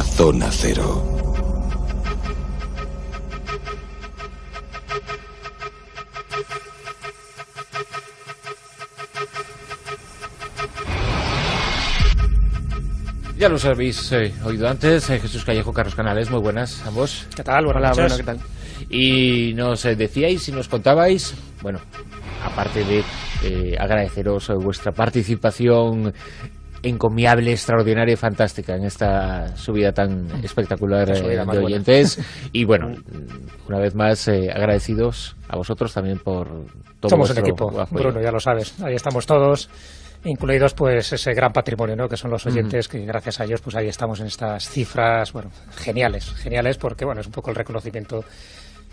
una zona cero. Ya los habéis oído antes, Jesús Callejo, Carlos Canales, muy buenas ambos. ¿Qué tal? Hola, bueno, ¿qué tal? Y nos decíais y nos contabais, bueno, aparte de agradeceros vuestra participación encomiable, extraordinaria y fantástica en esta subida tan espectacular de oyentes. Y bueno, una vez más agradecidos a vosotros también por todo. Somos un equipo, apoyo. Bruno, ya lo sabes, ahí estamos todos, incluidos pues ese gran patrimonio, ¿no?, que son los oyentes, que gracias a ellos pues ahí estamos en estas cifras, bueno, geniales porque bueno, es un poco el reconocimiento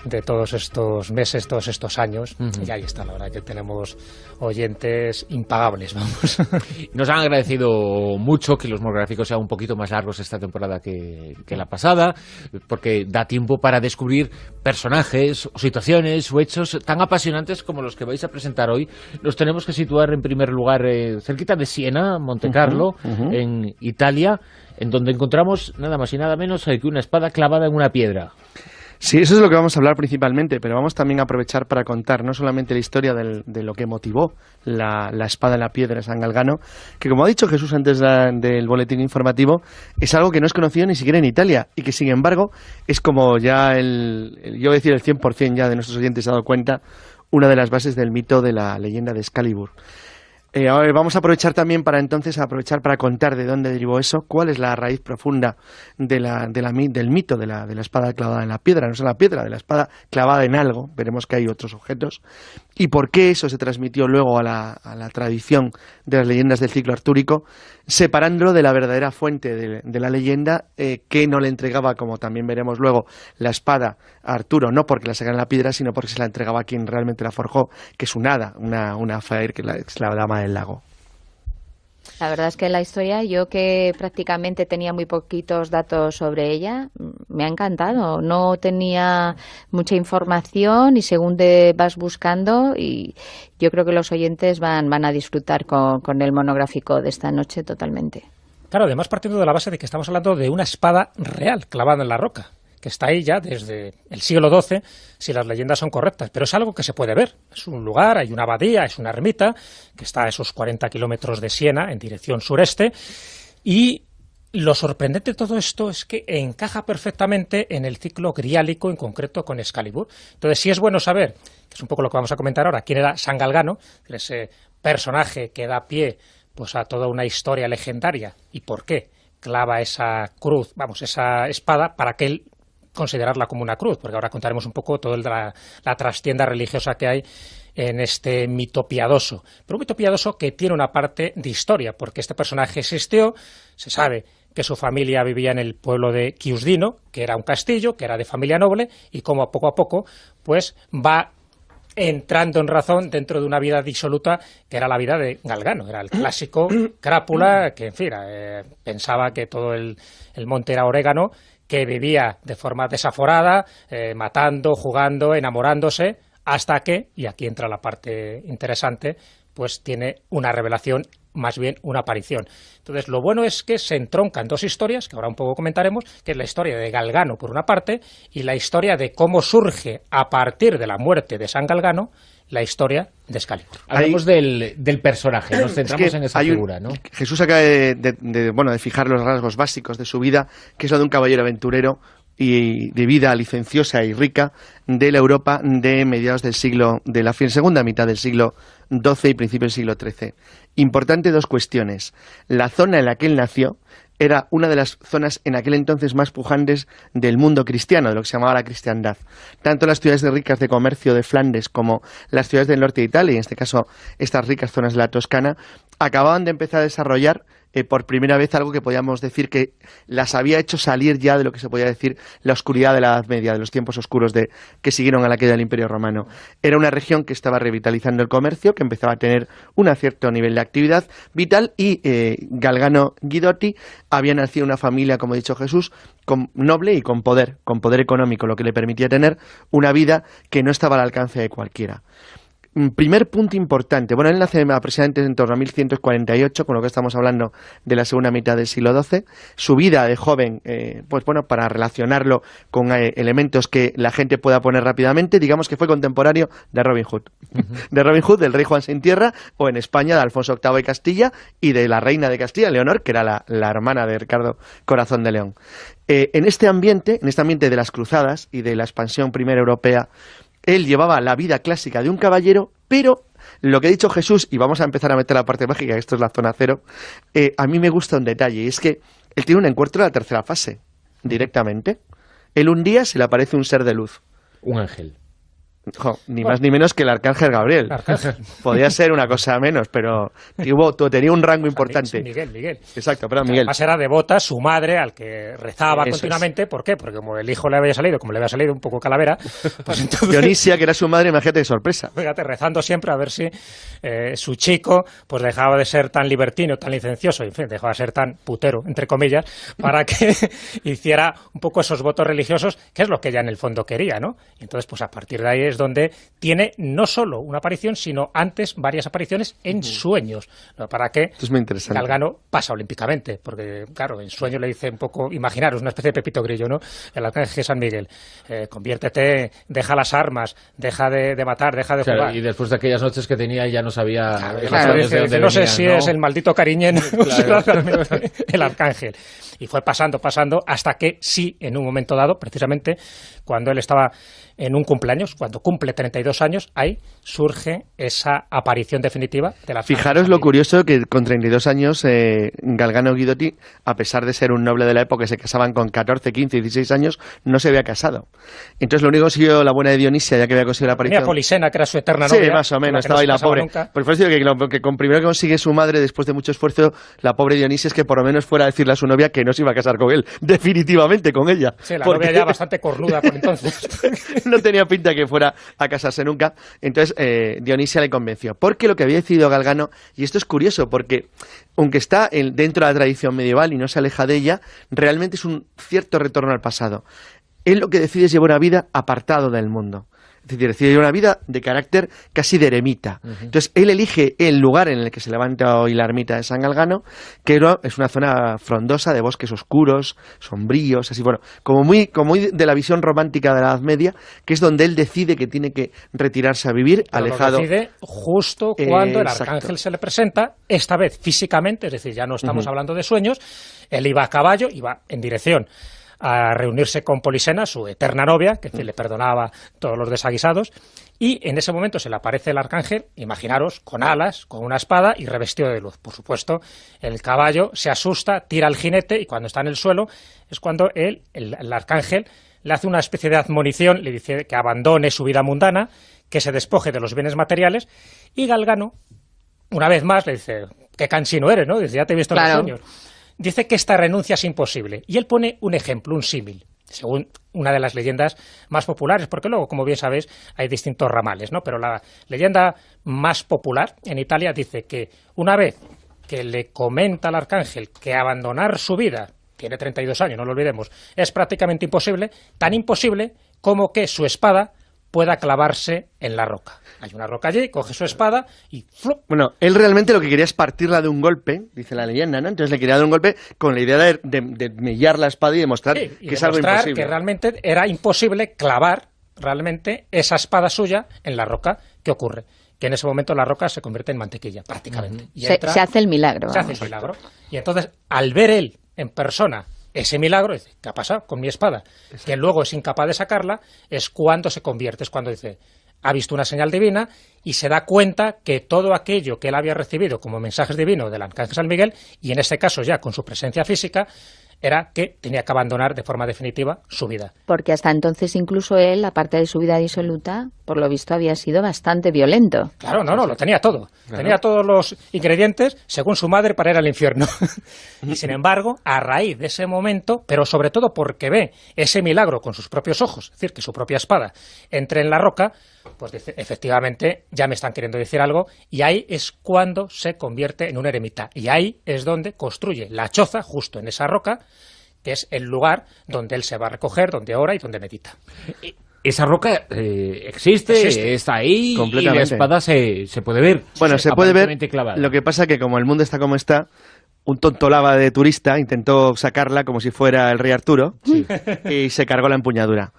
de todos estos meses, todos estos años, y ahí está, la verdad que tenemos oyentes impagables, vamos. Nos han agradecido mucho que los monográficos sean un poquito más largos esta temporada que la pasada, porque da tiempo para descubrir personajes, o situaciones o hechos tan apasionantes como los que vais a presentar hoy. Nos tenemos que situar en primer lugar cerquita de Siena, Montecarlo, en Italia, en donde encontramos nada más y nada menos que una espada clavada en una piedra. Sí, eso es lo que vamos a hablar principalmente, pero vamos también a aprovechar para contar no solamente la historia de lo que motivó la espada en la piedra de San Galgano, que como ha dicho Jesús antes del boletín informativo, es algo que no es conocido ni siquiera en Italia y que sin embargo es como ya yo voy a decir el 100% ya de nuestros oyentes se ha dado cuenta, una de las bases del mito de la leyenda de Excalibur. Vamos a aprovechar también para contar de dónde derivó eso, cuál es la raíz profunda del mito de la espada clavada en la piedra, no solo la piedra, de la espada clavada en algo, veremos que hay otros objetos, y por qué eso se transmitió luego a la tradición de las leyendas del ciclo artúrico, separándolo de la verdadera fuente de la leyenda, que no le entregaba, como también veremos luego, la espada a Arturo, no porque la sacara en la piedra, sino porque se la entregaba a quien realmente la forjó, que es un hada, una Fair, que es la dama del lago. La verdad es que la historia, yo que prácticamente tenía muy poquitos datos sobre ella, me ha encantado. No tenía mucha información y según te vas buscando, y yo creo que los oyentes van a disfrutar con el monográfico de esta noche totalmente. Claro, además partiendo de la base de que estamos hablando de una espada real clavada en la roca, que está ahí ya desde el siglo XII, si las leyendas son correctas, pero es algo que se puede ver. Es un lugar, hay una abadía, es una ermita, que está a esos 40 kilómetros de Siena, en dirección sureste, y lo sorprendente de todo esto es que encaja perfectamente en el ciclo griálico, en concreto con Excalibur. Entonces sí es bueno saber, que es un poco lo que vamos a comentar ahora, quién era San Galgano, ese personaje que da pie pues a toda una historia legendaria, y por qué clava esa cruz, esa espada, para que él considerarla como una cruz, porque ahora contaremos un poco toda la trastienda religiosa que hay en este mito piadoso, pero un mito piadoso que tiene una parte de historia, porque este personaje existió, se sabe que su familia vivía en el pueblo de Chiusdino, que era un castillo, que era de familia noble, y como poco a poco pues va entrando en razón dentro de una vida disoluta que era la vida de Galgano, era el clásico crápula que, en fin, pensaba que todo el monte era orégano, que vivía de forma desaforada, matando, jugando, enamorándose, hasta que, y aquí entra la parte interesante, pues tiene una revelación, más bien una aparición. Entonces, lo bueno es que se entroncan dos historias, que ahora un poco comentaremos, que es la historia de Galgano, por una parte, y la historia de cómo surge, a partir de la muerte de San Galgano, la historia de Excalibur. Hablemos del personaje, nos centramos en esa figura, ¿no? Jesús acaba de fijar los rasgos básicos de su vida, que es la de un caballero aventurero y de vida licenciosa y rica de la Europa de mediados del siglo, de la segunda mitad del siglo XII y principio del siglo XIII. Importante dos cuestiones. La zona en la que él nació era una de las zonas en aquel entonces más pujantes del mundo cristiano, de lo que se llamaba la cristiandad. Tanto las ciudades ricas de comercio de Flandes como las ciudades del norte de Italia, y en este caso estas ricas zonas de la Toscana, acababan de empezar a desarrollar por primera vez algo que podíamos decir que las había hecho salir ya de lo que se podía decir la oscuridad de la Edad Media, de los tiempos oscuros que siguieron a la caída del Imperio Romano. Era una región que estaba revitalizando el comercio, que empezaba a tener un cierto nivel de actividad vital, y Galgano Guidotti había nacido en una familia, como ha dicho Jesús, noble y con poder económico, lo que le permitía tener una vida que no estaba al alcance de cualquiera. Primer punto importante. Bueno, él nace aproximadamente en torno a 1148, con lo que estamos hablando de la segunda mitad del siglo XII. Su vida de joven, pues bueno, para relacionarlo con elementos que la gente pueda poner rápidamente, digamos que fue contemporáneo de Robin Hood. De Robin Hood, del rey Juan sin tierra, o en España de Alfonso VIII de Castilla y de la reina de Castilla, Leonor, que era la hermana de Ricardo Corazón de León. En este ambiente de las cruzadas y de la expansión primera europea, él llevaba la vida clásica de un caballero, pero lo que ha dicho Jesús, y vamos a empezar a meter la parte mágica, esto es la zona cero, a mí me gusta un detalle, y es que él tiene un encuentro de la tercera fase, directamente. Él un día se le aparece un ser de luz. Un ángel. Ni más ni menos que el arcángel Gabriel. Podía ser una cosa menos, pero tenía un rango importante. Miguel. Exacto, perdón, Miguel. Además era devota su madre, al que rezaba continuamente. ¿Por qué? Porque como el hijo le había salido un poco calavera, pues entonces... Dionisia, que era su madre, imagínate de sorpresa. Fíjate, rezando siempre a ver si su chico pues dejaba de ser tan libertino, tan licencioso, en fin, dejaba de ser tan putero, entre comillas, para que hiciera un poco esos votos religiosos, que es lo que ella en el fondo quería, ¿no? Y entonces, pues a partir de ahí es donde tiene no solo una aparición, sino antes varias apariciones en sueños, ¿no? Para que esto es muy interesante. Galgano pasa olímpicamente, porque claro, en sueño le dice un poco, imaginaros, una especie de Pepito Grillo, ¿no? El arcángel San Miguel, conviértete, deja las armas, deja de matar, deja de jugar. Y después de aquellas noches que tenía ya no sabía... no sé si es el maldito Cariñen o será realmente el arcángel. Y fue pasando hasta que sí, en un momento dado, precisamente cuando él estaba en un cumpleaños, cuando cumple 32 años, ahí surge esa aparición definitiva de la... Fijaros lo curioso que con 32 años Galgano Guidotti, a pesar de ser un noble de la época, que se casaban con 14, 15, 16 años, no se había casado. Entonces lo único que consiguió la buena de Dionisia, ya que había conseguido la aparición... Tenía Polisena, que era su eterna novia. Sí, más o menos, estaba ahí la pobre. Por eso digo que con primero que consigue su madre, después de mucho esfuerzo, la pobre Dionisia, es que por lo menos fuera a decirle a su novia que no se iba a casar con él, definitivamente con ella. Sí, la novia ya bastante cornuda por entonces. No tenía pinta que fuera a casarse nunca. Entonces Dionisia le convenció. Porque lo que había decidido Galgano, y esto es curioso, porque aunque está dentro de la tradición medieval y no se aleja de ella, realmente es un cierto retorno al pasado. Él lo que decide es llevar una vida apartado del mundo. Es decir, decide llevar una vida de carácter casi de eremita. Entonces, él elige el lugar en el que se levanta hoy la ermita de San Galgano, que es una zona frondosa de bosques oscuros, sombríos, así, bueno, como muy de la visión romántica de la Edad Media, que es donde él decide que tiene que retirarse a vivir, pero alejado. Lo decide justo cuando el arcángel se le presenta, esta vez físicamente, es decir, ya no estamos hablando de sueños, él iba a caballo, iba en dirección a reunirse con Polisena, su eterna novia, que le perdonaba todos los desaguisados, y en ese momento se le aparece el arcángel, imaginaros, con alas, con una espada y revestido de luz. Por supuesto, el caballo se asusta, tira al jinete, y cuando está en el suelo es cuando el arcángel le hace una especie de admonición, le dice que abandone su vida mundana, que se despoje de los bienes materiales, y Galgano, una vez más, le dice, qué cansino eres, ¿no? Dice, ya te he visto en los sueños. Dice que esta renuncia es imposible. Y él pone un ejemplo, un símil, según una de las leyendas más populares, porque luego, como bien sabéis, hay distintos ramales, ¿no? Pero la leyenda más popular en Italia dice que una vez que le comenta al arcángel que abandonar su vida, tiene 32 años, no lo olvidemos, es prácticamente imposible, tan imposible como que su espada pueda clavarse en la roca. Hay una roca allí, coge su espada y ¡flup! Bueno, él realmente lo que quería es partirla de un golpe, dice la leyenda, ¿no? Entonces le quería dar un golpe con la idea de mellar la espada y demostrar que es algo imposible. Que realmente era imposible clavar realmente esa espada suya en la roca. ¿Qué ocurre? Que en ese momento la roca se convierte en mantequilla, prácticamente. Y se hace el milagro. Se hace el milagro. Y entonces, al ver él en persona ese milagro, dice, ¿qué ha pasado con mi espada? Exacto. Que luego es incapaz de sacarla, es cuando se convierte, es cuando dice, ha visto una señal divina y se da cuenta que todo aquello que él había recibido como mensajes divinos del arcángel San Miguel, y en este caso ya con su presencia física, era que tenía que abandonar de forma definitiva su vida. Porque hasta entonces incluso él, aparte de su vida disoluta, por lo visto había sido bastante violento. Claro, no, lo tenía todo. Claro. Tenía todos los ingredientes, según su madre, para ir al infierno. Y sin embargo, a raíz de ese momento, pero sobre todo porque ve ese milagro con sus propios ojos, es decir, que su propia espada entre en la roca, pues dice, efectivamente, ya me están queriendo decir algo, y ahí es cuando se convierte en un eremita. Y ahí es donde construye la choza, justo en esa roca, que es el lugar donde él se va a recoger, donde ora y donde medita. esa roca existe, está ahí, y la espada se puede ver. Bueno, se puede ver, clavada. Lo que pasa que como el mundo está como está, un tonto lava de turista intentó sacarla como si fuera el rey Arturo y se cargó la empuñadura.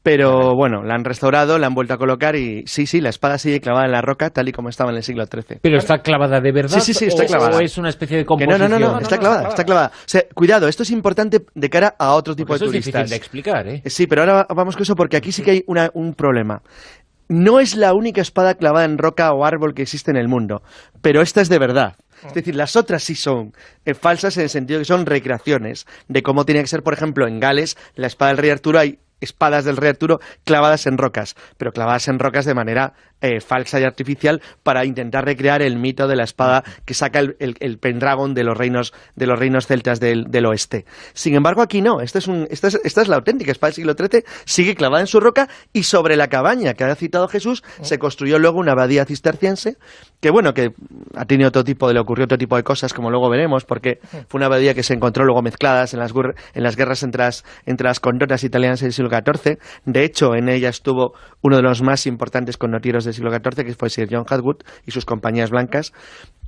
Pero bueno, la han restaurado, la han vuelto a colocar y sí, la espada sigue clavada en la roca tal y como estaba en el siglo XIII. ¿Pero está clavada de verdad? Sí, está clavada. ¿O es una especie de composición? No, está clavada. O sea, cuidado, esto es importante de cara a otro tipo de turistas. Esto es difícil de explicar, ¿eh? Sí, pero ahora vamos con eso porque aquí sí que hay un problema. No es la única espada clavada en roca o árbol que existe en el mundo, pero esta es de verdad. Es decir, las otras sí son falsas en el sentido que son recreaciones de cómo tenía que ser, por ejemplo, en Gales, la espada del rey Arturo, hay espadas del rey Arturo clavadas en rocas, pero clavadas en rocas de manera falsa y artificial para intentar recrear el mito de la espada que saca el Pendragon de los reinos celtas del oeste. Sin embargo, aquí no, esta es la auténtica espada del siglo XIII, sigue clavada en su roca y sobre la cabaña que ha citado Jesús se construyó luego una abadía cisterciense que ha tenido le ocurrió otro tipo de cosas, como luego veremos, porque fue una abadía que se encontró luego mezcladas en las guerras entre las connotas italianas del siglo XIV. De hecho, en ella estuvo uno de los más importantes connotieros del siglo XIV, que fue Sir John Hadwood y sus compañías blancas,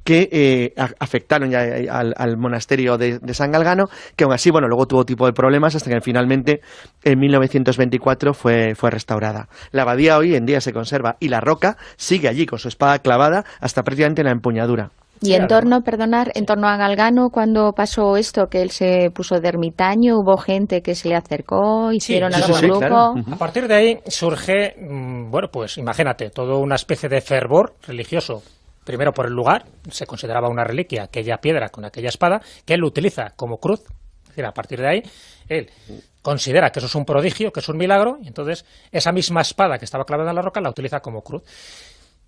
que afectaron ya al monasterio de San Galgano, que aún así, luego tuvo tipo de problemas hasta que finalmente en 1924 fue restaurada. La abadía hoy en día se conserva y la roca sigue allí con su espada clavada hasta prácticamente la empuñadura. Y en torno a Galgano, cuando pasó esto, que él se puso de ermitaño, hubo gente que se le acercó, hicieron algún grupo. Claro. A partir de ahí surge, pues imagínate, toda una especie de fervor religioso. Primero por el lugar, se consideraba una reliquia, aquella piedra con aquella espada, que él utiliza como cruz. Es decir, a partir de ahí, él considera que eso es un prodigio, que es un milagro, y entonces esa misma espada que estaba clavada en la roca la utiliza como cruz.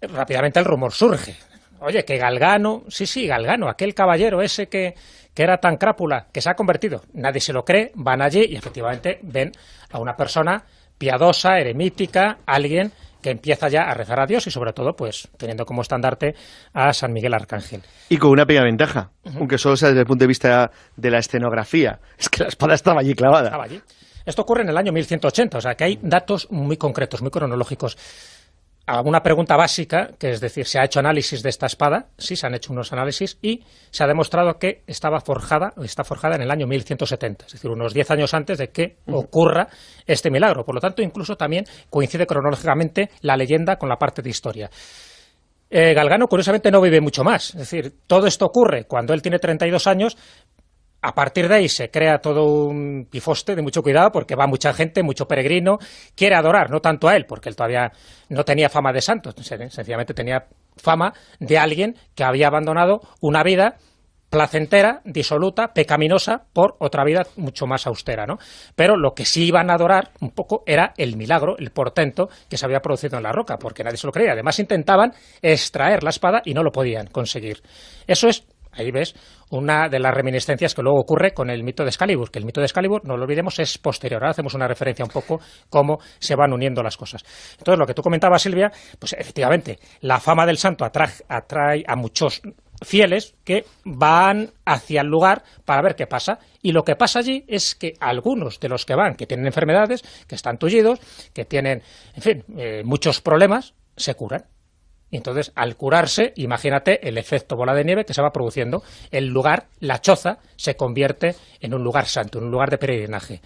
Rápidamente el rumor surge. Oye, que Galgano, Galgano, aquel caballero ese que era tan crápula, que se ha convertido. Nadie se lo cree, van allí y efectivamente ven a una persona piadosa, eremítica, alguien que empieza ya a rezar a Dios y sobre todo, pues, teniendo como estandarte a San Miguel Arcángel. Y con una pequeña ventaja, aunque solo sea desde el punto de vista de la escenografía, es que la espada estaba allí clavada. Estaba allí. Esto ocurre en el año 1180, o sea que hay datos muy concretos, muy cronológicos. Alguna pregunta básica, que es decir, ¿se ha hecho análisis de esta espada? Sí, se han hecho unos análisis y se ha demostrado que está forjada en el año 1170, es decir, unos 10 años antes de que ocurra este milagro. Por lo tanto, incluso también coincide cronológicamente la leyenda con la parte de historia. Galgano, curiosamente, no vive mucho más. Es decir, todo esto ocurre cuando él tiene 32 años. A partir de ahí se crea todo un pifoste de mucho cuidado porque va mucha gente, mucho peregrino, quiere adorar, no tanto a él, porque él todavía no tenía fama de santo, sencillamente tenía fama de alguien que había abandonado una vida placentera, disoluta, pecaminosa, por otra vida mucho más austera, ¿no? Pero lo que sí iban a adorar un poco era el milagro, el portento que se había producido en la roca, porque nadie se lo creía. Además intentaban extraer la espada y no lo podían conseguir. Eso es, ahí ves, una de las reminiscencias que luego ocurre con el mito de Excalibur, que el mito de Excalibur, no lo olvidemos, es posterior. Ahora hacemos una referencia un poco cómo se van uniendo las cosas. Entonces, lo que tú comentabas, Silvia, pues efectivamente, la fama del santo atrae a muchos fieles que van hacia el lugar para ver qué pasa. Y lo que pasa allí es que algunos de los que van, que tienen enfermedades, que están tullidos, que tienen, en fin, muchos problemas, se curan. Y entonces, al curarse, imagínate el efecto bola de nieve que se va produciendo. El lugar, la choza, se convierte en un lugar santo, en un lugar de peregrinaje.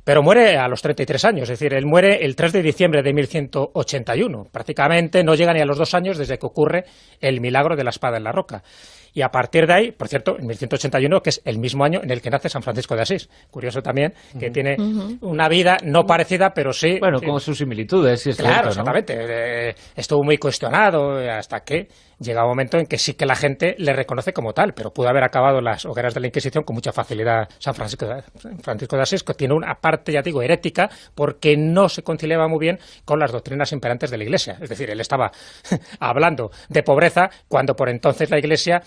Pero muere a los 33 años, es decir, él muere el 3 de diciembre de 1181. Prácticamente no llega ni a los 2 años desde que ocurre el milagro de la espada en la roca. Y a partir de ahí, por cierto, en 1181, que es el mismo año en el que nace San Francisco de Asís. Curioso también, que tiene una vida no parecida, pero sí... Bueno, con sus similitudes, sí es claro, cierto, ¿no? Exactamente. Estuvo muy cuestionado hasta que llega un momento en que sí que la gente le reconoce como tal, pero pudo haber acabado las hogueras de la Inquisición con mucha facilidad San Francisco de Asís, que tiene una parte, ya digo, herética, porque no se conciliaba muy bien con las doctrinas imperantes de la Iglesia. Es decir, él estaba hablando de pobreza cuando por entonces la Iglesia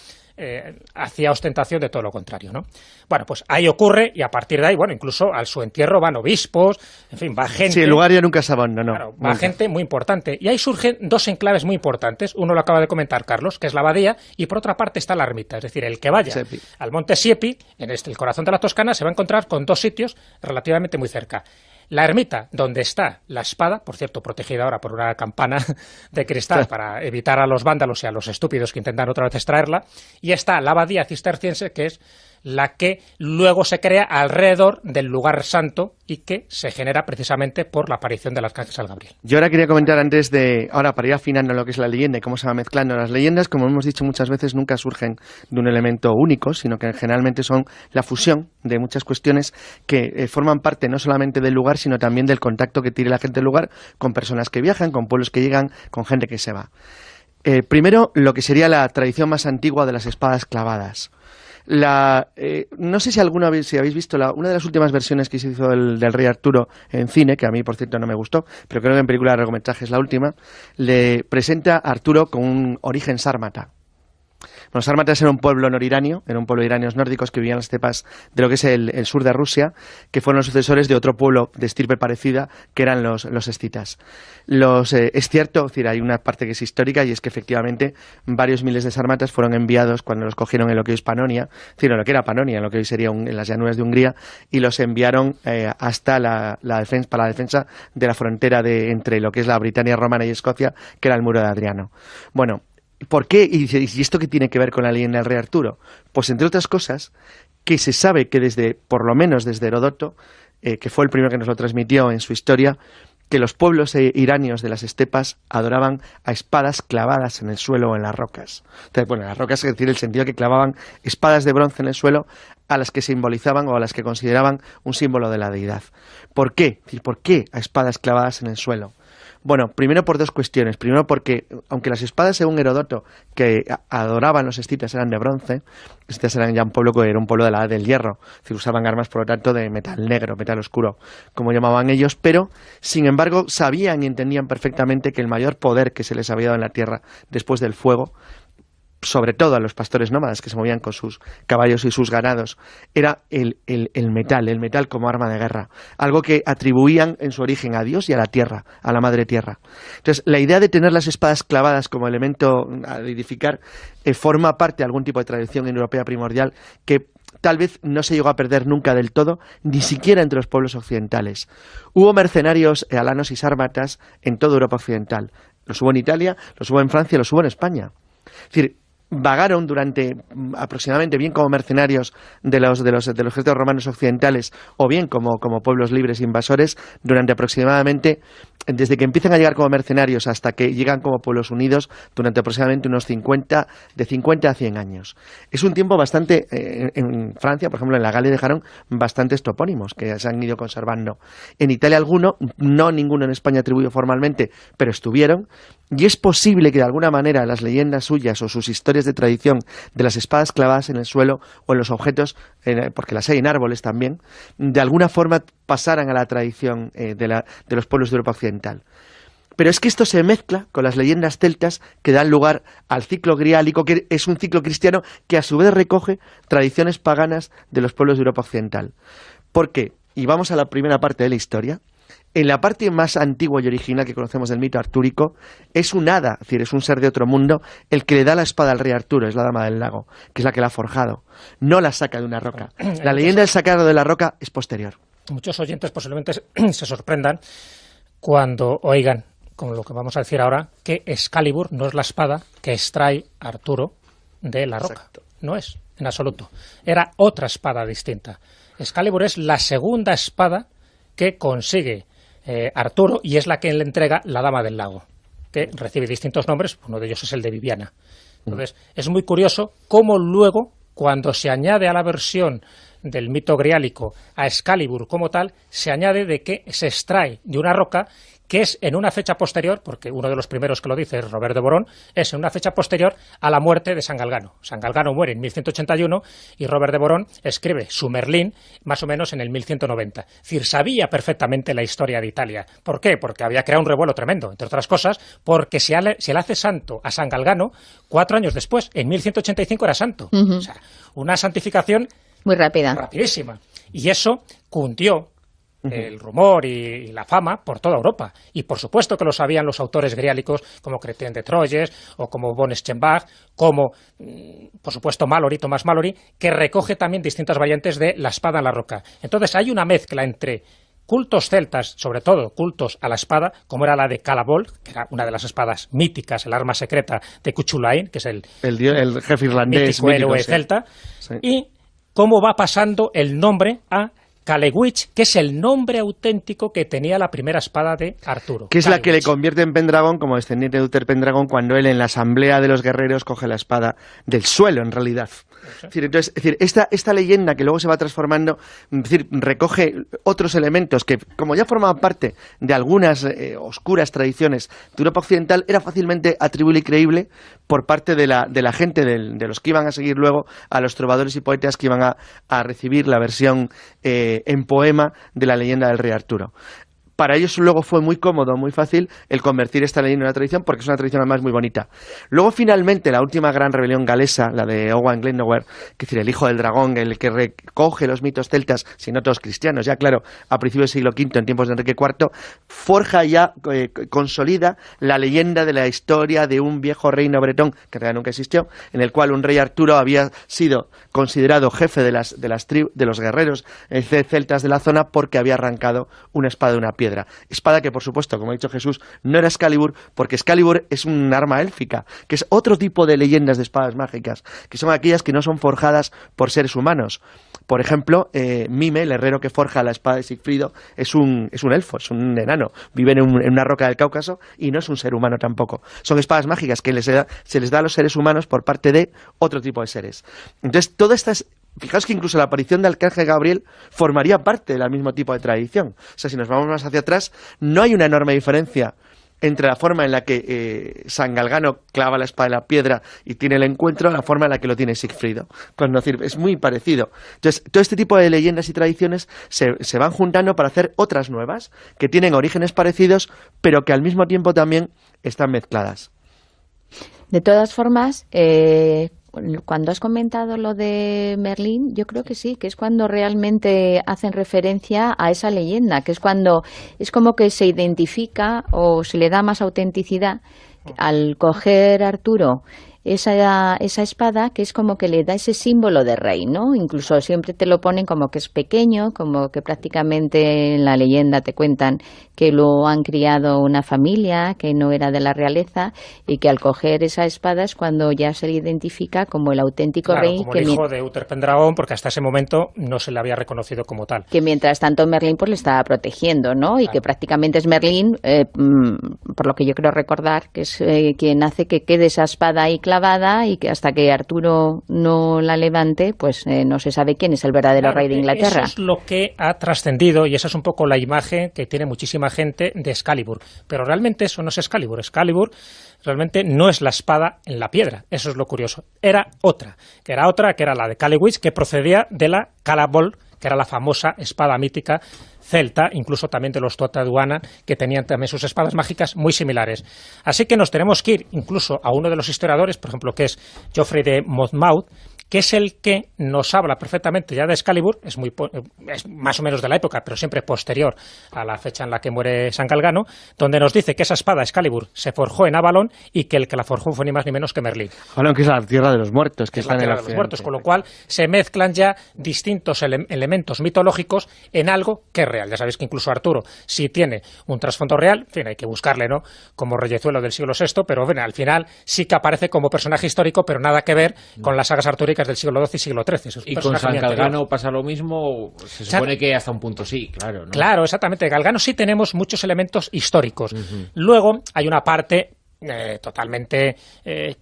hacía ostentación de todo lo contrario, ¿no? Bueno, pues ahí ocurre y a partir de ahí, bueno, incluso a su entierro van obispos, en fin, va gente... Sí, el lugar ya nunca se abandonó. Claro, va gente muy importante. Y ahí surgen dos enclaves muy importantes. Uno lo acaba de comentar Carlos, que es la abadía, y por otra parte está la ermita. Es decir, el que vaya al monte Siepi, en el corazón de la Toscana, se va a encontrar con dos sitios relativamente muy cerca. La ermita, donde está la espada, por cierto, protegida ahora por una campana de cristal para evitar a los vándalos y a los estúpidos que intentan otra vez extraerla, y está la abadía cisterciense, que es la que luego se crea alrededor del lugar santo y que se genera precisamente por la aparición del arcángel San Gabriel. Yo ahora quería comentar ahora para ir afinando lo que es la leyenda y cómo se va mezclando. Las leyendas, como hemos dicho muchas veces, nunca surgen de un elemento único, sino que generalmente son la fusión de muchas cuestiones que forman parte no solamente del lugar, sino también del contacto que tiene la gente del lugar con personas que viajan, con pueblos que llegan, con gente que se va. Primero, lo que sería la tradición más antigua de las espadas clavadas. No sé si habéis visto una de las últimas versiones que se hizo del Rey Arturo en cine, que a mí por cierto no me gustó, pero creo que en película de largometraje es la última. Le presenta a Arturo con un origen sármata. Bueno, sármatas era un pueblo noriranio, era un pueblo de iranios nórdicos que vivían en las estepas de lo que es el sur de Rusia, que fueron los sucesores de otro pueblo de estirpe parecida, que eran los escitas. Es cierto, es decir, hay una parte que es histórica, y es que efectivamente varios miles de sármatas fueron enviados cuando los cogieron en lo que hoy es Panonia, es decir, en lo que era Panonia, en lo que hoy sería en las llanuras de Hungría, y los enviaron hasta para la defensa de la frontera entre lo que es la Britania romana y Escocia, que era el muro de Adriano. Bueno, ¿por qué? ¿Y esto qué tiene que ver con la leyenda del Rey Arturo? Pues entre otras cosas, que se sabe que por lo menos desde Heródoto, que fue el primero que nos lo transmitió en su historia, que los pueblos iranios de las estepas adoraban a espadas clavadas en el suelo o en las rocas. Entonces, bueno, en las rocas es decir, el sentido que clavaban espadas de bronce en el suelo a las que simbolizaban o a las que consideraban un símbolo de la deidad. ¿Por qué? ¿Por qué a espadas clavadas en el suelo? Bueno, primero por dos cuestiones. Primero porque, aunque las espadas, según Heródoto, que adoraban los escitas, eran de bronce, los escitas eran ya un pueblo que era un pueblo de la edad del hierro, es decir, usaban armas, por lo tanto, de metal negro, metal oscuro, como llamaban ellos, pero, sin embargo, sabían y entendían perfectamente que el mayor poder que se les había dado en la tierra después del fuego, sobre todo a los pastores nómadas que se movían con sus caballos y sus ganados, era el metal como arma de guerra, algo que atribuían en su origen a Dios y a la tierra, a la madre tierra. Entonces, la idea de tener las espadas clavadas como elemento a edificar forma parte de algún tipo de tradición europea primordial que tal vez no se llegó a perder nunca del todo, ni siquiera entre los pueblos occidentales. Hubo mercenarios alanos y sármatas en toda Europa occidental. Los hubo en Italia, los hubo en Francia, los hubo en España. Es decir, vagaron durante aproximadamente bien como mercenarios de los ejércitos romanos occidentales o bien como pueblos libres invasores durante aproximadamente, desde que empiezan a llegar como mercenarios hasta que llegan como pueblos unidos, durante aproximadamente unos 50 a 100 años. Es un tiempo bastante, en Francia, por ejemplo, en la Galia dejaron bastantes topónimos que se han ido conservando. En Italia alguno, no ninguno en España atribuido formalmente, pero estuvieron. Y es posible que de alguna manera las leyendas suyas o sus historias de tradición de las espadas clavadas en el suelo o en los objetos, porque las hay en árboles también, de alguna forma pasaran a la tradición de los pueblos de Europa Occidental. Pero es que esto se mezcla con las leyendas celtas que dan lugar al ciclo griálico, que es un ciclo cristiano que a su vez recoge tradiciones paganas de los pueblos de Europa Occidental. ¿Por qué? Y vamos a la primera parte de la historia. En la parte más antigua y original que conocemos del mito artúrico, es un hada, es decir, es un ser de otro mundo, el que le da la espada al rey Arturo, es la dama del lago, que es la que la ha forjado. No la saca de una roca. La leyenda del sacarlo de la roca es posterior. Muchos oyentes posiblemente se sorprendan cuando oigan, como lo que vamos a decir ahora, que Excalibur no es la espada que extrae Arturo de la roca. Exacto. No es, en absoluto. Era otra espada distinta. Excalibur es la segunda espada que consigue Arturo, y es la que le entrega la Dama del Lago, que recibe distintos nombres, uno de ellos es el de Viviana. Entonces, es muy curioso cómo luego, cuando se añade a la versión del mito griálico a Excalibur como tal, se añade de que se extrae de una roca que es en una fecha posterior, porque uno de los primeros que lo dice es Robert de Borón, es en una fecha posterior a la muerte de San Galgano. San Galgano muere en 1181 y Robert de Borón escribe su Merlín más o menos en el 1190. Es decir, sabía perfectamente la historia de Italia. ¿Por qué? Porque había creado un revuelo tremendo, entre otras cosas, porque se le hace santo a San Galgano 4 años después. En 1185 era santo. O sea, una santificación muy rápida. Rapidísima. Y eso cundió el rumor y la fama por toda Europa. Y por supuesto que lo sabían los autores griálicos como Chrétien de Troyes o como von Eschenbach, como por supuesto Malory, Tomás Malory, que recoge también distintas variantes de la espada en la roca. Entonces hay una mezcla entre cultos celtas, sobre todo cultos a la espada, como era la de Calabol, que era una de las espadas míticas, el arma secreta de Cuchulainn, que es el jefe irlandés mítico héroe celta, sí. Y cómo va pasando el nombre a Kalewich, que es el nombre auténtico que tenía la primera espada de Arturo. Que es la que le convierte en Pendragón como descendiente de Uther Pendragón cuando él en la asamblea de los guerreros coge la espada del suelo, en realidad. Es decir, esta leyenda que luego se va transformando, es decir, recoge otros elementos que, como ya formaban parte de algunas oscuras tradiciones de Europa Occidental, era fácilmente atribuible y creíble por parte de la gente, de los que iban a seguir luego a los trovadores y poetas que iban a recibir la versión en poema de la leyenda del rey Arturo. Para ellos luego fue muy cómodo, muy fácil el convertir esta leyenda en una tradición, porque es una tradición además muy bonita. Luego finalmente la última gran rebelión galesa, la de Owain Glendower, que es decir, el hijo del dragón, el que recoge los mitos celtas, si no todos cristianos, ya claro, a principios del siglo V, en tiempos de Enrique IV, forja ya, consolida la leyenda de la historia de un viejo reino bretón, que en realidad nunca existió, en el cual un rey Arturo había sido considerado jefe de los guerreros celtas de la zona porque había arrancado una espada de una piedra. Espada que, por supuesto, como ha dicho Jesús, no era Excalibur, porque Excalibur es un arma élfica, que es otro tipo de leyendas de espadas mágicas, que son aquellas que no son forjadas por seres humanos. Por ejemplo, Mime, el herrero que forja la espada de Sigfrido, es un elfo, es un enano, vive en una roca del Cáucaso y no es un ser humano tampoco. Son espadas mágicas que se les da a los seres humanos por parte de otro tipo de seres. Entonces, todas estas... Fijaos que incluso la aparición del arcángel Gabriel formaría parte del mismo tipo de tradición. O sea, si nos vamos más hacia atrás, no hay una enorme diferencia entre la forma en la que San Galgano clava la espada en la piedra y tiene el encuentro, la forma en la que lo tiene Sigfrido. Es muy parecido. Entonces, todo este tipo de leyendas y tradiciones se van juntando para hacer otras nuevas, que tienen orígenes parecidos, pero que al mismo tiempo también están mezcladas. De todas formas, cuando has comentado lo de Merlín, yo creo que sí, que es cuando realmente hacen referencia a esa leyenda, que es cuando es como que se identifica o se le da más autenticidad al coger Arturo esa espada, que es como que le da ese símbolo de rey, ¿no? Incluso siempre te lo ponen como que es pequeño, como que prácticamente en la leyenda te cuentan que lo han criado una familia, que no era de la realeza, y que al coger esa espada es cuando ya se le identifica como el auténtico rey. Como el hijo de Uther Pendragón, porque hasta ese momento no se le había reconocido como tal. Que mientras tanto Merlín pues le estaba protegiendo, ¿no? Y que prácticamente es Merlín, por lo que yo creo recordar, que es quien hace que quede esa espada ahí clavada y que hasta que Arturo no la levante, pues no se sabe quién es el verdadero rey de Inglaterra. Eso es lo que ha trascendido y esa es un poco la imagen que tiene muchísima gente de Excalibur. Pero realmente eso no es Excalibur. Excalibur realmente no es la espada en la piedra. Eso es lo curioso. Era otra, que era la de Kalewich, que procedía de la Calabol, que era la famosa espada mítica celta, incluso también de los Totaduana, que tenían también sus espadas mágicas muy similares. Así que nos tenemos que ir incluso a uno de los historiadores, por ejemplo, que es Geoffrey de Monmouth, que es el que nos habla perfectamente ya de Excalibur, es más o menos de la época, pero siempre posterior a la fecha en la que muere San Galgano, donde nos dice que esa espada Excalibur se forjó en Avalon y que el que la forjó fue ni más ni menos que Merlín. Avalon, que es la tierra de los muertos, que es la tierra de los muertos, con lo cual se mezclan ya distintos elementos mitológicos en algo que es real. Ya sabéis que incluso Arturo sí tiene un trasfondo real, en fin, hay que buscarle, ¿no?, como reyezuelo del siglo VI, pero bueno, al final sí que aparece como personaje histórico, pero nada que ver con las sagas artúricas del siglo XII y siglo XIII. Y con San Galgano pasa lo mismo, se supone que hasta un punto sí, claro, ¿no? Claro, exactamente. De Galgano sí tenemos muchos elementos históricos. Luego hay una parte totalmente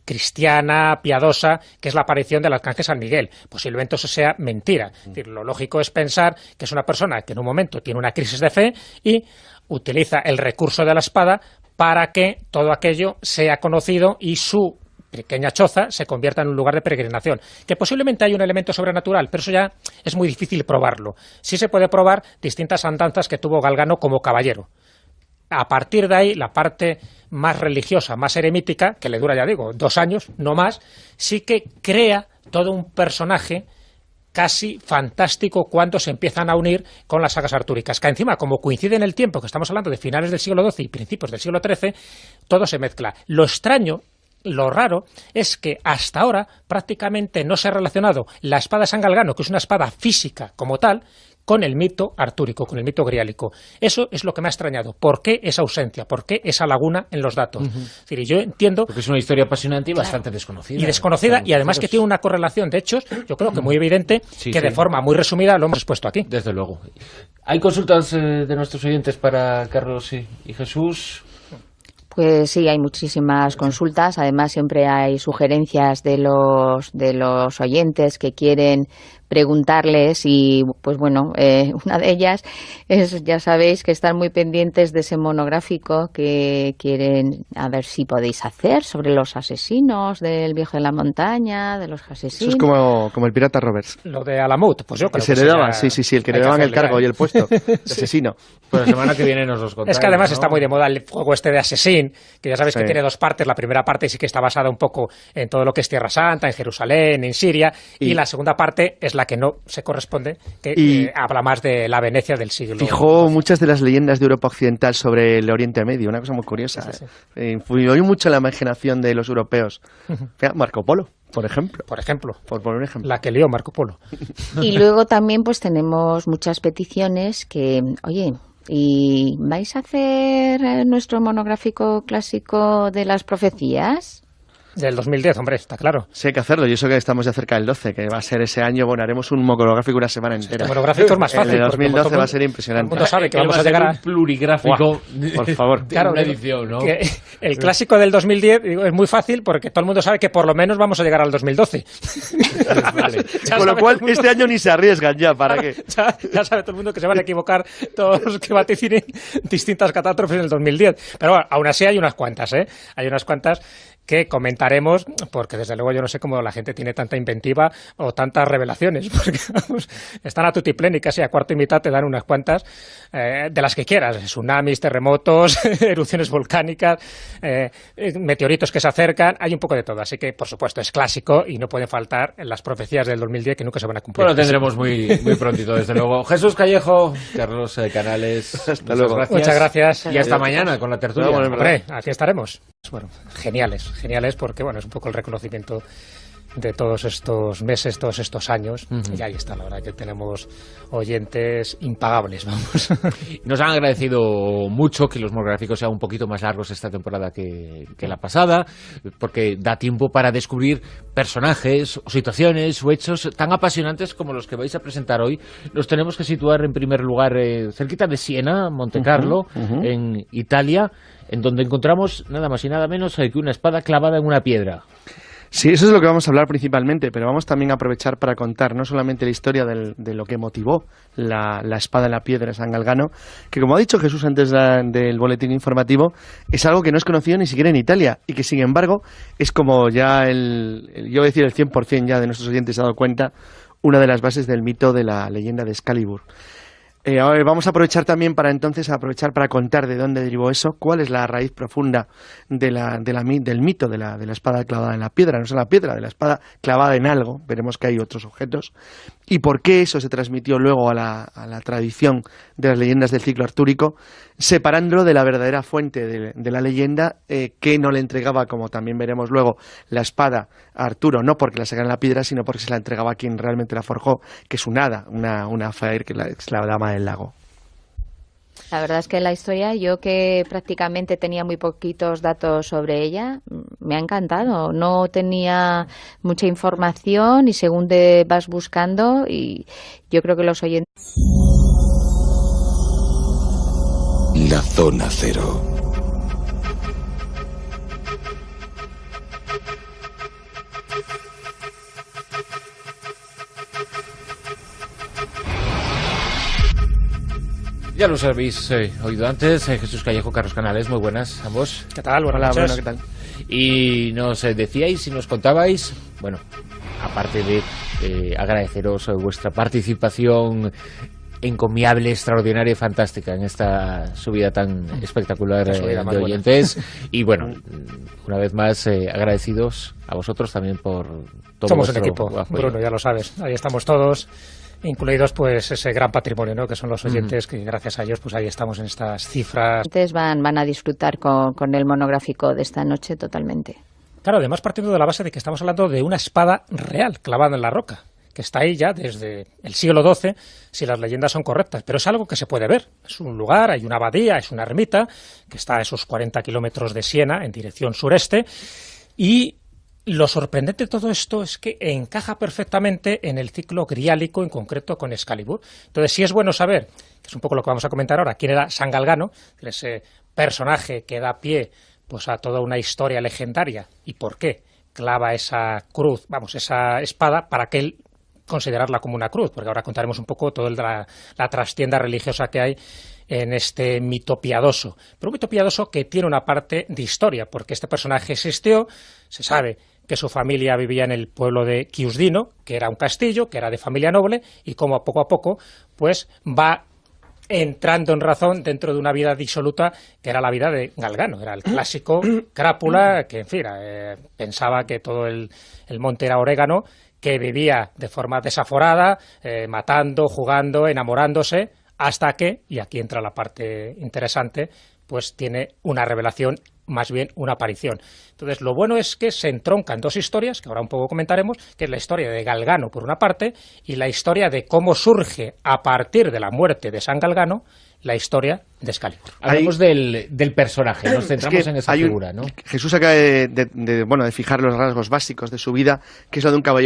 cristiana, piadosa, que es la aparición del arcángel San Miguel. Posiblemente eso sea mentira. Es decir, lo lógico es pensar que es una persona que en un momento tiene una crisis de fe y utiliza el recurso de la espada para que todo aquello sea conocido y su pequeña choza se convierta en un lugar de peregrinación. Que posiblemente hay un elemento sobrenatural, pero eso ya es muy difícil probarlo. Sí se puede probar distintas andanzas que tuvo Galgano como caballero. A partir de ahí, la parte más religiosa, más eremítica, que le dura, ya digo, 2 años, no más, sí que crea todo un personaje casi fantástico cuando se empiezan a unir con las sagas artúricas, que encima, como coincide en el tiempo, que estamos hablando de finales del siglo XII y principios del siglo XIII, todo se mezcla. Lo extraño lo raro es que hasta ahora prácticamente no se ha relacionado la espada de San Galgano, que es una espada física como tal, con el mito artúrico, con el mito griálico. Eso es lo que me ha extrañado. ¿Por qué esa ausencia? ¿Por qué esa laguna en los datos? Es decir, yo entiendo... Porque es una historia apasionante y bastante desconocida. Y desconocida, y además que tiene una correlación de hechos, yo creo que muy evidente, de forma muy resumida lo hemos expuesto aquí. Desde luego. ¿Hay consultas de nuestros oyentes para Carlos y Jesús? Pues sí, hay muchísimas consultas. Además, siempre hay sugerencias de los oyentes que quieren preguntarles y, pues bueno, una de ellas es, ya sabéis, que están muy pendientes de ese monográfico que quieren a ver si podéis hacer sobre los asesinos del Viejo de la Montaña, de los asesinos. Eso es como el pirata Roberts. Lo de Alamut, pues yo creo que se heredaban, sí, el que heredaban el cargo y el puesto de asesino. Pues la semana que viene nos los contáis. Es que además, ¿no?, está muy de moda el juego este de Assassin, que ya sabéis que tiene dos partes. La primera parte sí que está basada un poco en todo lo que es Tierra Santa, en Jerusalén, en Siria, y la segunda parte es la que no se corresponde, que habla más de la Venecia del siglo. Fijó muchas de las leyendas de Europa Occidental sobre el Oriente Medio, una cosa muy curiosa. Sí. Influyó mucho la imaginación de los europeos. Marco Polo, por ejemplo. Por poner un ejemplo. La que lió Marco Polo. Y luego también pues tenemos muchas peticiones que, oye, ¿y vais a hacer nuestro monográfico clásico de las profecías? Del 2010, hombre, está claro. Sí, hay que hacerlo. Y eso que estamos ya cerca del 12, que va a ser ese año. Bueno, haremos un monográfico una semana entera. El monográfico es más fácil. El de 2012 va a ser impresionante. Todo el mundo sabe que vamos a llegar a un plurigráfico. Por favor. Claro, una edición, ¿no? Que el clásico del 2010 es muy fácil porque todo el mundo sabe que por lo menos vamos a llegar al 2012. Vale. Con lo cual, este año ni se arriesgan ya. ¿Para qué? Ya sabe todo el mundo que se van a equivocar todos los que vaticinen distintas catástrofes en el 2010. Pero bueno, aún así hay unas cuantas, ¿eh? Hay unas cuantas que comentaremos, porque desde luego yo no sé cómo la gente tiene tanta inventiva o tantas revelaciones, porque vamos, están a tutiplén y casi a cuarto y mitad te dan unas cuantas de las que quieras, tsunamis, terremotos, erupciones volcánicas, meteoritos que se acercan, hay un poco de todo, así que por supuesto es clásico y no pueden faltar las profecías del 2010 que nunca se van a cumplir. Bueno, lo tendremos muy prontito, desde luego. Jesús Callejo, Carlos Canales, hasta luego. Gracias. Muchas gracias. Y hasta mañana con la tertulia. Hombre, aquí estaremos. Bueno, geniales porque bueno, es un poco el reconocimiento de todos estos meses, todos estos años, y ahí está, la verdad que tenemos oyentes impagables, vamos. Nos han agradecido mucho que los monográficos sean un poquito más largos esta temporada que la pasada, porque da tiempo para descubrir personajes, o situaciones o hechos tan apasionantes como los que vais a presentar hoy. Los tenemos que situar en primer lugar cerquita de Siena, Montecarlo, en Italia, en donde encontramos nada más y nada menos que una espada clavada en una piedra. Sí, eso es lo que vamos a hablar principalmente, pero vamos también a aprovechar para contar no solamente la historia de lo que motivó la espada en la piedra de San Galgano, que como ha dicho Jesús antes del boletín informativo, es algo que no es conocido ni siquiera en Italia y que sin embargo es como ya yo voy a decir el 100% ya de nuestros oyentes se ha dado cuenta, una de las bases del mito de la leyenda de Excalibur. Vamos a aprovechar también para contar de dónde derivó eso, cuál es la raíz profunda del mito de la espada clavada en la piedra, no solo la piedra, de la espada clavada en algo, veremos que hay otros objetos, y por qué eso se transmitió luego a la tradición de las leyendas del ciclo artúrico, separándolo de la verdadera fuente de la leyenda, que no le entregaba, como también veremos luego, la espada a Arturo, no porque la sacara en la piedra, sino porque se la entregaba a quien realmente la forjó, que es un hada, una Fair, que es la dama del lago. La verdad es que la historia, yo que prácticamente tenía muy poquitos datos sobre ella, me ha encantado. No tenía mucha información y según vas buscando, y yo creo que los oyentes... La Zona Cero. Ya los habéis oído antes, Jesús Callejo, Carlos Canales, muy buenas ambos. ¿Qué tal? Buenas noches. ¿Qué tal? Y nos decíais y nos contabais, bueno, aparte de agradeceros vuestra participación encomiable, extraordinaria y fantástica en esta subida tan espectacular de oyentes. Y bueno, una vez más agradecidos a vosotros también por todo. Somos un equipo, apoyo. Bruno, ya lo sabes, ahí estamos todos, incluidos pues ese gran patrimonio, ¿no?, que son los oyentes, que gracias a ellos pues ahí estamos en estas cifras. Van a disfrutar con el monográfico de esta noche totalmente. Claro, además partiendo de la base de que estamos hablando de una espada real clavada en la roca, que está ahí ya desde el siglo XII, si las leyendas son correctas, pero es algo que se puede ver. Es un lugar, hay una abadía, es una ermita, que está a esos 40 kilómetros de Siena, en dirección sureste, y lo sorprendente de todo esto es que encaja perfectamente en el ciclo griálico, en concreto con Excalibur. Entonces, sí es bueno saber, que es un poco lo que vamos a comentar ahora, quién era San Galgano, ese personaje que da pie pues a toda una historia legendaria, y por qué clava esa cruz, esa espada, para que él considerarla como una cruz, porque ahora contaremos un poco toda la trastienda religiosa que hay en este mito piadoso, pero un mito piadoso que tiene una parte de historia, porque este personaje existió, se sabe que su familia vivía en el pueblo de Chiusdino, que era un castillo, que era de familia noble, y como poco a poco pues va entrando en razón dentro de una vida disoluta que era la vida de Galgano, era el clásico crápula que, en fin, pensaba que todo el monte era orégano, que vivía de forma desaforada, matando, jugando, enamorándose, hasta que, y aquí entra la parte interesante, pues tiene una revelación, más bien una aparición. Entonces, lo bueno es que se entroncan dos historias, que ahora un poco comentaremos, que es la historia de Galgano, por una parte, y la historia de cómo surge, a partir de la muerte de San Galgano, la historia de Excalibur. Hablamos del personaje, nos centramos en esa figura, ¿no? Jesús acaba de fijar los rasgos básicos de su vida, que es lo de un caballero